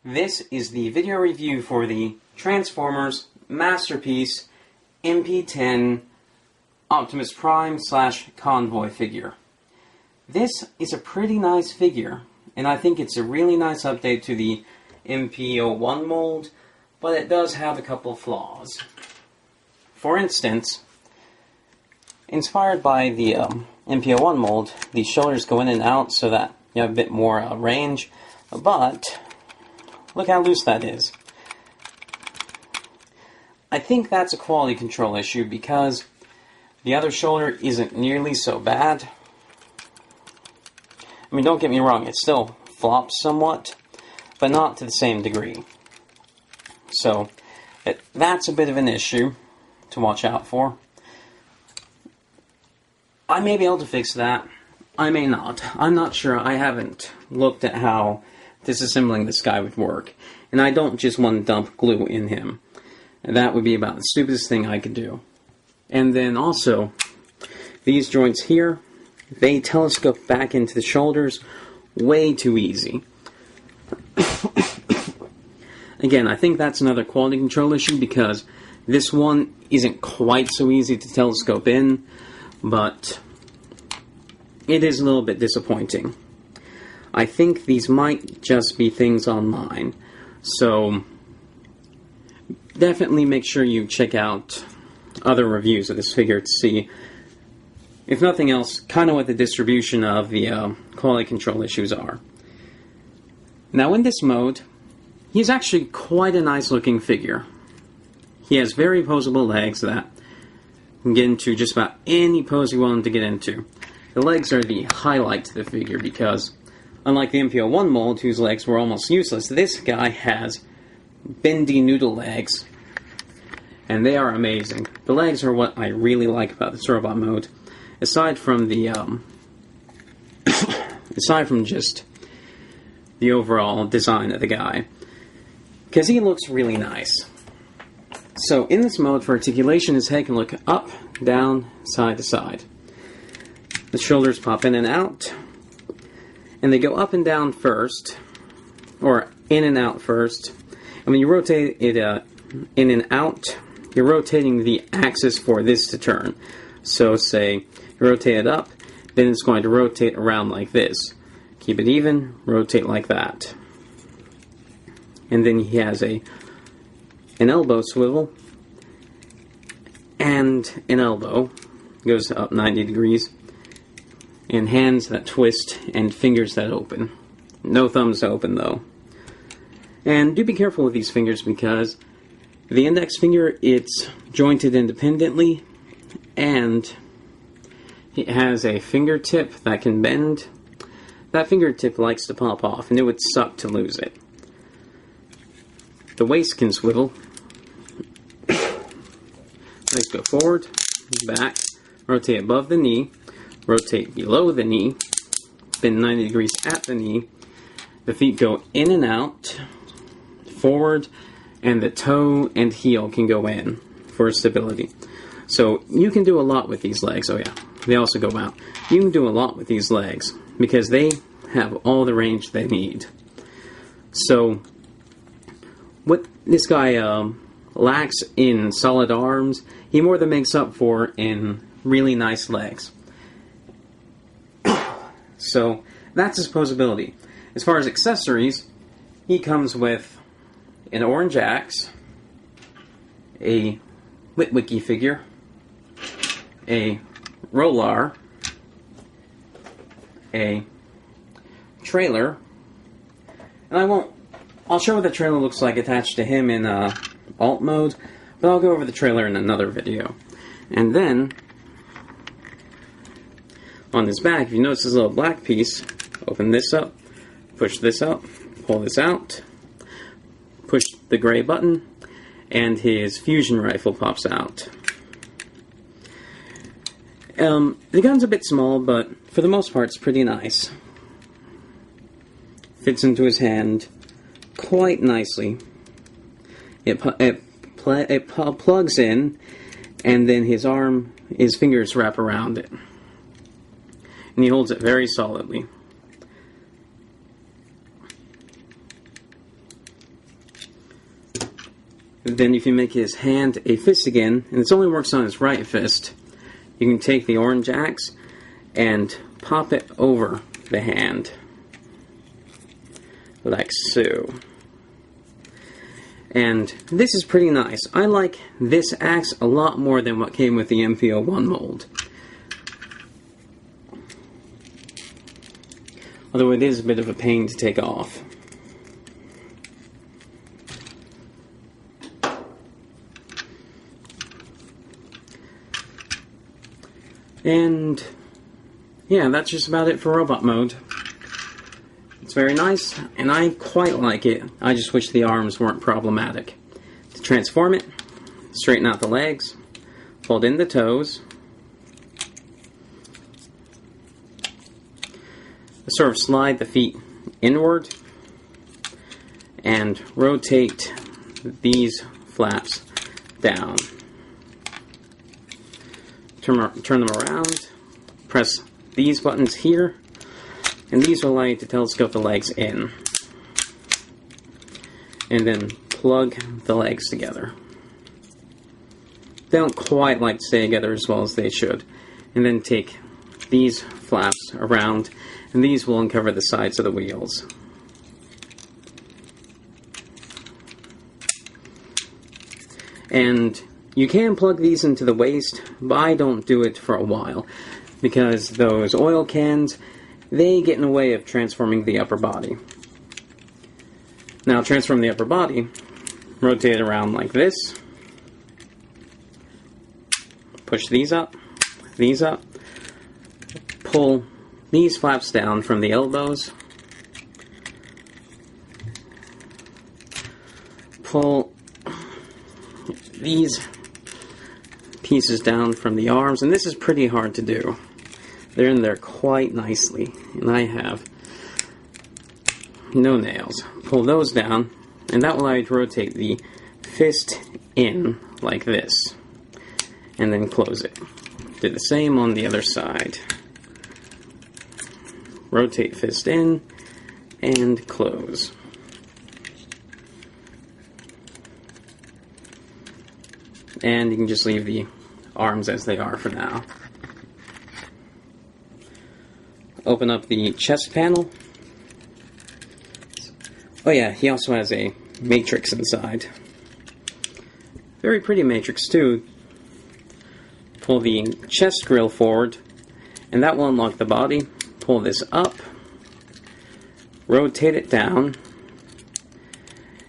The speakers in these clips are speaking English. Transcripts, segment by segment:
This is the video review for the Transformers Masterpiece MP-10 Optimus Prime / Convoy figure. This is a pretty nice figure, and I think it's a really nice update to the MP-01 mold, but it does have a couple of flaws. For instance, inspired by the MP-01 mold, the shoulders go in and out so that you have a bit more range, but look how loose that is. I think that's a quality control issue because the other shoulder isn't nearly so bad. I mean, don't get me wrong, it still flops somewhat, but not to the same degree. So, that's a bit of an issue to watch out for. I may be able to fix that. I may not. I'm not sure. I haven't looked at how disassembling this guy would work. And I don't just want to dump glue in him. And that would be about the stupidest thing I could do. And then also, these joints here, they telescope back into the shoulders way too easy. Again, I think that's another quality control issue because this one isn't quite so easy to telescope in, but it is a little bit disappointing. I think these might just be things on mine, so definitely make sure you check out other reviews of this figure to see, if nothing else, kind of what the distribution of the quality control issues are. Now in this mode, he's actually quite a nice looking figure. He has very poseable legs that can get into just about any pose you want him to get into. The legs are the highlight to the figure because, unlike the MP-01 mold, whose legs were almost useless, this guy has bendy noodle legs, and they are amazing. The legs are what I really like about this robot mode, aside from the aside from just the overall design of the guy, because he looks really nice. So in this mode, for articulation, his head can look up, down, side to side. The shoulders pop in and out, and they go up and down first, or in and out first. And when you rotate it in and out, you're rotating the axis for this to turn. So say you rotate it up, then it's going to rotate around like this. Keep it even, rotate like that. And then he has an elbow swivel, and an elbow goes up 90 degrees, and hands that twist, and fingers that open. No thumbs to open, though. And do be careful with these fingers because the index finger, it's jointed independently, and it has a fingertip that can bend. That fingertip likes to pop off, and it would suck to lose it. The waist can swivel. Legs go forward, back, rotate above the knee, rotate below the knee, bend 90 degrees at the knee. The feet go in and out, forward, and the toe and heel can go in for stability. So you can do a lot with these legs. Oh yeah, they also go out. You can do a lot with these legs because they have all the range they need. So what this guy lacks in solid arms, he more than makes up for in really nice legs. So that's his posability. As far as accessories, he comes with an orange axe, a Witwicky figure, a roller, a trailer, and I'll show what the trailer looks like attached to him in alt mode, but I'll go over the trailer in another video. And then, on his back, if you notice this little black piece, open this up, push this up, pull this out, push the gray button, and his fusion rifle pops out. The gun's a bit small, but for the most part it's pretty nice. Fits into his hand quite nicely. It plugs in, and then his fingers wrap around it. And he holds it very solidly. Then if you make his hand a fist again, and this only works on his right fist, you can take the orange axe and pop it over the hand, like so. And this is pretty nice. I like this axe a lot more than what came with the MP-10 mold. Although it is a bit of a pain to take off. And yeah, that's just about it for robot mode. It's very nice, and I quite like it. I just wish the arms weren't problematic. To transform it, straighten out the legs, fold in the toes, sort of slide the feet inward, and rotate these flaps down. Turn them around, press these buttons here, and these will allow you to telescope the legs in. And then plug the legs together. They don't quite like to stay together as well as they should. And then take these flaps around, and these will uncover the sides of the wheels. And you can plug these into the waist, but I don't do it for a while, because those oil cans, they get in the way of transforming the upper body. Now, transform the upper body, rotate it around like this, push these up, pull these flaps down from the elbows, pull these pieces down from the arms, and this is pretty hard to do. They're in there quite nicely, and I have no nails. Pull those down, and that will allow you to rotate the fist in like this, and then close it. Do the same on the other side. Rotate fist in, and close. And you can just leave the arms as they are for now. Open up the chest panel. Oh yeah, he also has a matrix inside. Very pretty matrix too. Pull the chest grill forward, and that will unlock the body. Pull this up, rotate it down,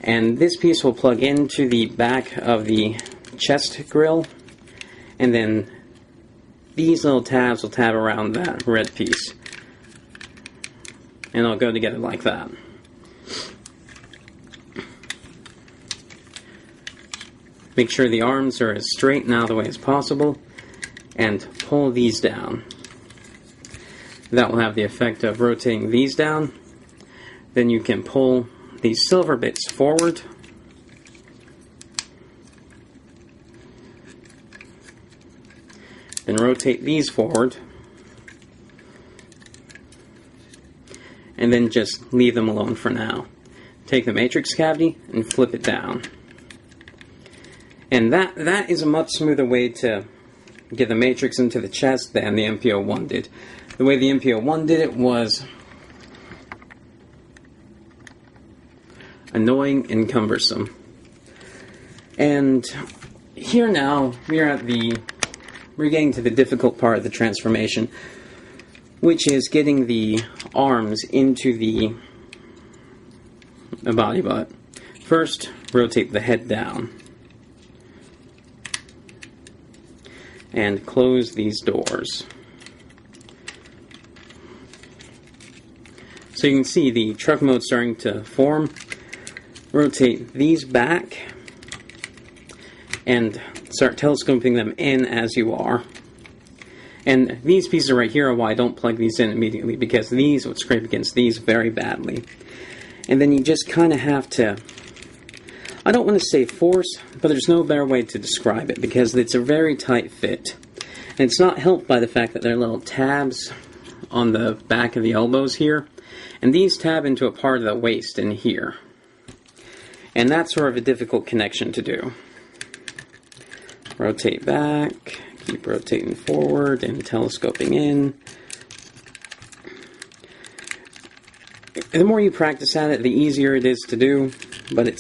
and this piece will plug into the back of the chest grill, and then these little tabs will tab around that red piece, and they'll go together like that. Make sure the arms are as straight and out of the way as possible, and pull these down. That will have the effect of rotating these down. Then you can pull these silver bits forward, then rotate these forward, and then just leave them alone for now. Take the matrix cavity and flip it down. And that is a much smoother way to get the matrix into the chest than the MP-10 did. The way the MP-10 did it was annoying and cumbersome. And here now, we're getting to the difficult part of the transformation, which is getting the arms into the body butt. First, rotate the head down. And close these doors. So you can see the truck mode starting to form. Rotate these back and start telescoping them in as you are. And these pieces right here are why I don't plug these in immediately, because these would scrape against these very badly. And then you just kind of have to, I don't want to say force, but there's no better way to describe it, because it's a very tight fit. And it's not helped by the fact that there are little tabs on the back of the elbows here, and these tab into a part of the waist in here. And that's sort of a difficult connection to do. Rotate back, keep rotating forward and telescoping in. The more you practice at it, the easier it is to do, but it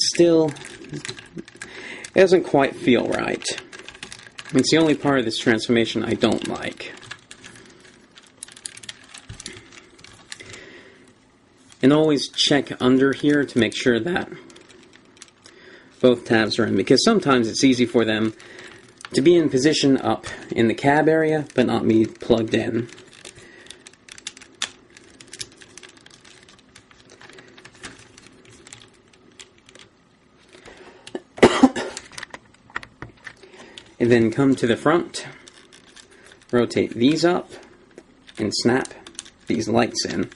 doesn't quite feel right. It's the only part of this transformation I don't like. And always check under here to make sure that both tabs are in, because sometimes it's easy for them to be in position up in the cab area, but not be plugged in. And then come to the front, rotate these up, and snap these lights in.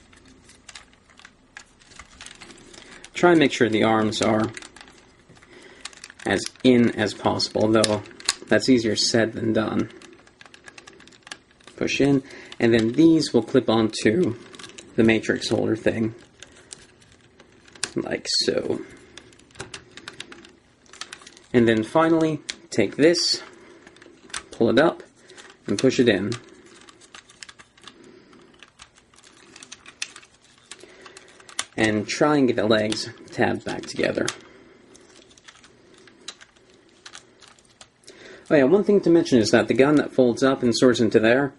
Try and make sure the arms are as in as possible, though that's easier said than done. Push in, and then these will clip onto the matrix holder thing, like so. And then finally, take this, pull it up, and push it in. And try and get the legs tabbed back together. Oh yeah, one thing to mention is that the gun that folds up and sorts into there,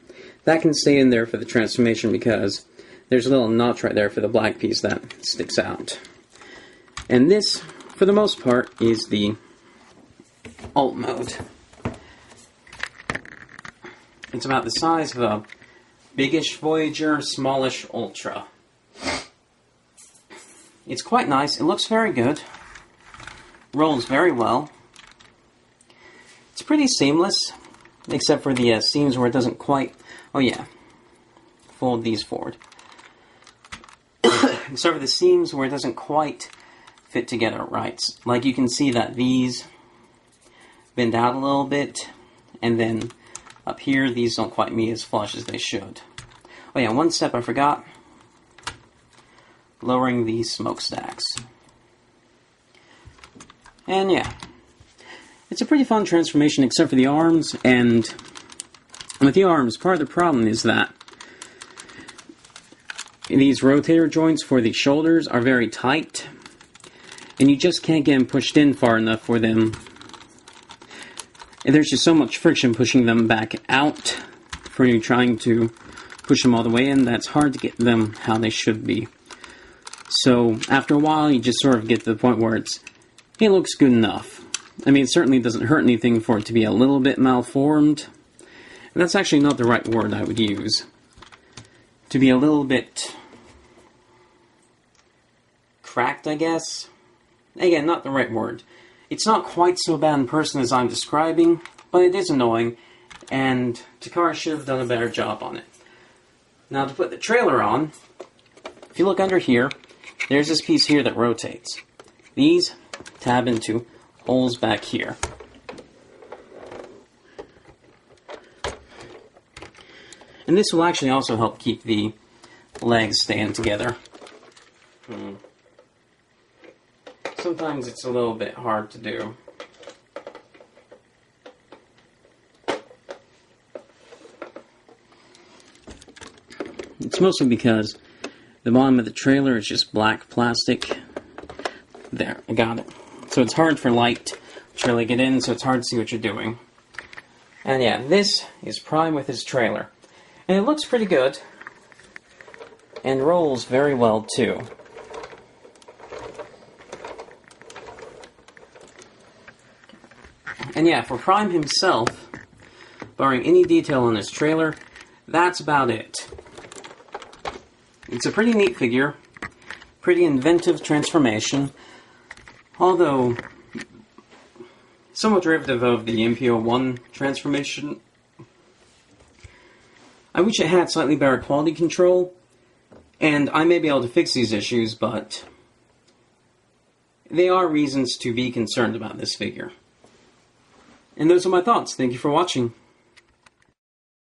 that can stay in there for the transformation because there's a little notch right there for the black piece that sticks out. And this, for the most part, is the alt mode. It's about the size of a biggish Voyager, smallish Ultra. It's quite nice. It looks very good. Rolls very well. It's pretty seamless, except for the seams where it doesn't quite... Oh yeah, fold these forward. Except for the seams where it doesn't quite fit together right. Like you can see that these bend out a little bit, and then up here these don't quite meet as flush as they should. Oh yeah, one step I forgot. Lowering these smokestacks. And yeah, it's a pretty fun transformation except for the arms, and with the arms, part of the problem is that these rotator joints for the shoulders are very tight, and you just can't get them pushed in far enough for them. And there's just so much friction pushing them back out for you trying to push them all the way in, that's hard to get them how they should be. So after a while, you just sort of get to the point where it looks good enough. I mean, it certainly doesn't hurt anything for it to be a little bit malformed. And that's actually not the right word I would use. To be a little bit cracked, I guess. Again, not the right word. It's not quite so bad in person as I'm describing, but it is annoying, and Takara should have done a better job on it. Now, to put the trailer on, if you look under here, there's this piece here that rotates. These tab into holes back here. And this will actually also help keep the legs staying together. Sometimes it's a little bit hard to do. It's mostly because the bottom of the trailer is just black plastic. There, I got it. So it's hard for light to really get in, so it's hard to see what you're doing. And yeah, this is Prime with his trailer. And it looks pretty good. And rolls very well, too. And yeah, for Prime himself, barring any detail on his trailer, that's about it. It's a pretty neat figure, pretty inventive transformation, although somewhat derivative of the MP-10 transformation. I wish it had slightly better quality control, and I may be able to fix these issues, but they are reasons to be concerned about this figure. And those are my thoughts. Thank you for watching.